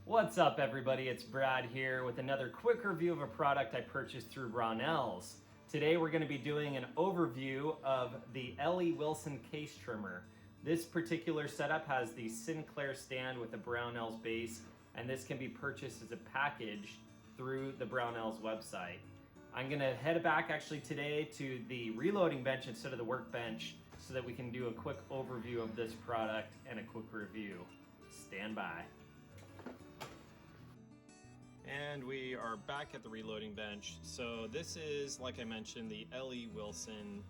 What's up everybody, it's Brad here with another quick review of a product I purchased through Brownells. Today we're going to be doing an overview of the L.E. Wilson case trimmer. This particular setup has the Sinclair stand with a Brownells base, and this can be purchased as a package through the Brownells website. I'm going to head back actually today to the reloading bench instead of the workbench so that we can do a quick overview of this product and a quick review. Stand by. And we are back at the reloading bench. So this is, like I mentioned, the L.E. Wilson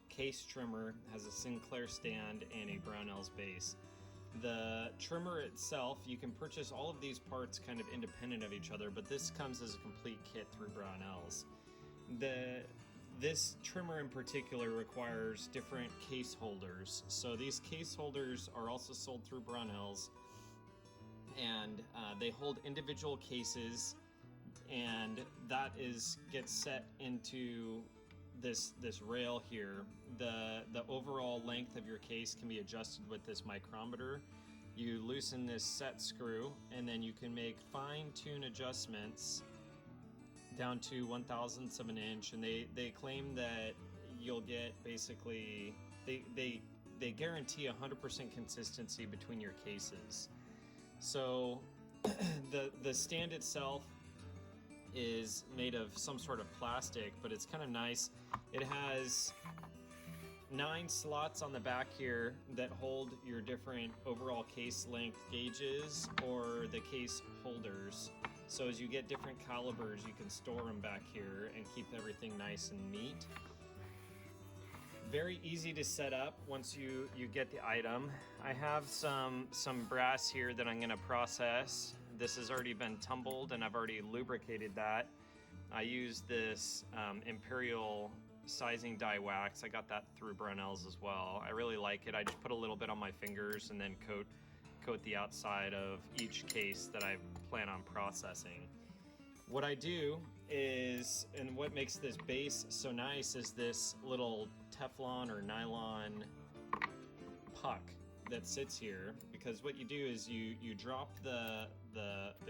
case trimmer. It has a Sinclair stand and a Brownells base. The trimmer itself, you can purchase all of these parts kind of independent of each other, but this comes as a complete kit through Brownells. This trimmer in particular requires different case holders. So these case holders are also sold through Brownells, and they hold individual cases, and that gets set into this rail here. The overall length of your case can be adjusted with this micrometer. You loosen this set screw, and then you can make fine-tune adjustments down to 1/1000 of an inch, and they claim that you'll get basically they guarantee 100% consistency between your cases. So the stand itself is made of some sort of plastic, but it's kind of nice. It has 9 slots on the back here that hold your different overall case length gauges or the case holders. So as you get different calibers, you can store them back here and keep everything nice and neat. Very easy to set up once you get the item. I have some brass here that I'm going to process. This has already been tumbled and I've already lubricated that. I use this Imperial sizing die wax. I got that through Brownells as well. I really like it. I just put a little bit on my fingers and then coat the outside of each case that I plan on processing. What I do is, and what makes this base so nice, is this little Teflon or nylon puck that sits here, because what you do is you drop the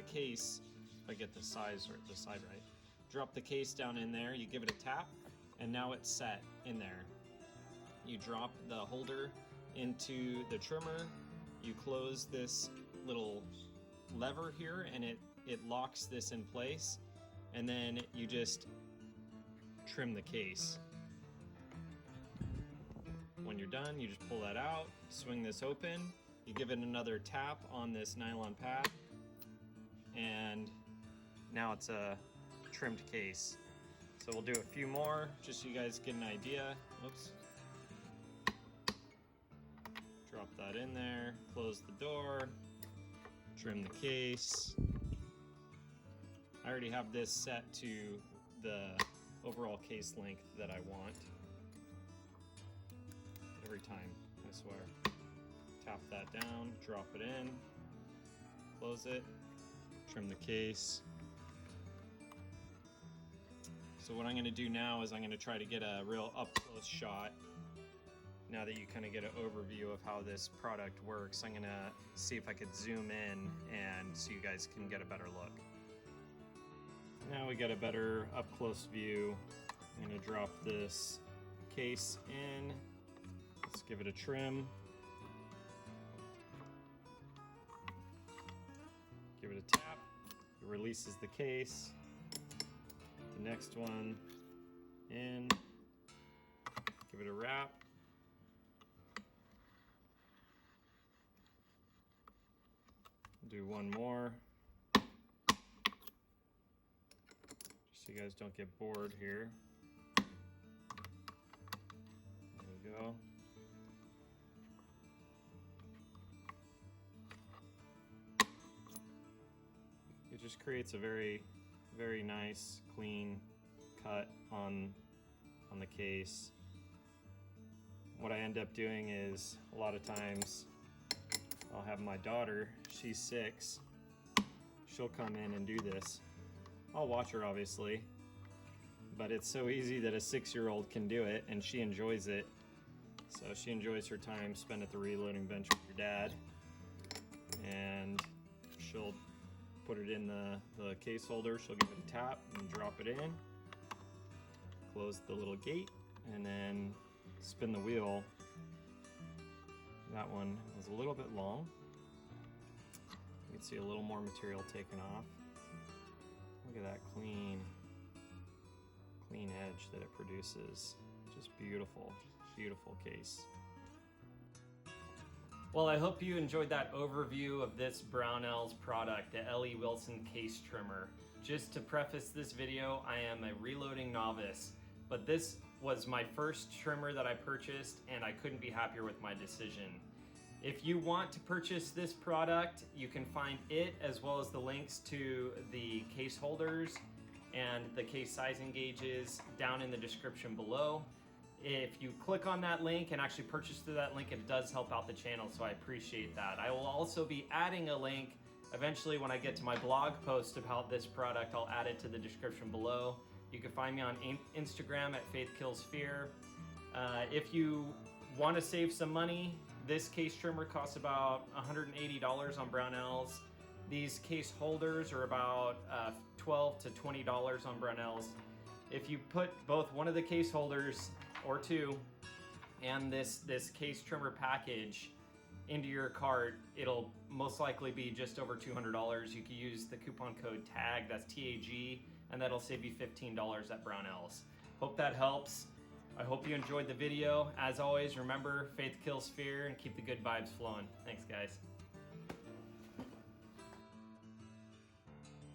case, if I get the size or the side right, drop the case down in there, you give it a tap, and now it's set in there. You drop the holder into the trimmer, you close this little lever here, and it locks this in place, and then you just trim the case. When you're done, you just pull that out, swing this open, you give it another tap on this nylon pad, and now it's a trimmed case. So we'll do a few more just so you guys get an idea. Oops. Drop that in there, close the door, trim the case. I already have this set to the overall case length that I want. Every time, I swear. Tap that down, drop it in, close it, trim the case. So what I'm going to do now is I'm going to try to get a real up-close shot. Now that you kind of get an overview of how this product works, I'm going to see if I could zoom in and so you guys can get a better look. Now we got a better up-close view. I'm going to drop this case in. Let's give it a trim. Give it a tap. It releases the case. The next one in. Give it a wrap. Do one more. So you guys don't get bored here. There we go. It just creates a very, very nice, clean cut on the case. What I end up doing is, a lot of times, I'll have my daughter, she's 6, she'll come in and do this. I'll watch her obviously, but it's so easy that a 6-year-old can do it and she enjoys it. So she enjoys her time spent at the reloading bench with her dad, and she'll put it in the case holder. She'll give it a tap and drop it in. Close the little gate and then spin the wheel. That one was a little bit long. You can see a little more material taken off. Look at that clean edge that it produces. Just beautiful, beautiful case. Well, I hope you enjoyed that overview of this Brownells product, the L.E. Wilson case trimmer. Just to preface this video, I am a reloading novice, but this was my first trimmer that I purchased and I couldn't be happier with my decision. If you want to purchase this product, you can find it as well as the links to the case holders and the case sizing gauges down in the description below. If you click on that link and actually purchase through that link, it does help out the channel, so I appreciate that. I will also be adding a link eventually when I get to my blog post about this product. I'll add it to the description below. You can find me on Instagram at Faith Kills Fear. If you want to save some money, this case trimmer costs about $180 on Brownells. These case holders are about $12 to $20 on Brownells. If you put both one of the case holders or two and this case trimmer package into your cart, it'll most likely be just over $200. You can use the coupon code TAG, that's TAG, and that'll save you $15 at Brownells. Hope that helps. I hope you enjoyed the video. As always, remember, faith kills fear, and keep the good vibes flowing. Thanks, guys.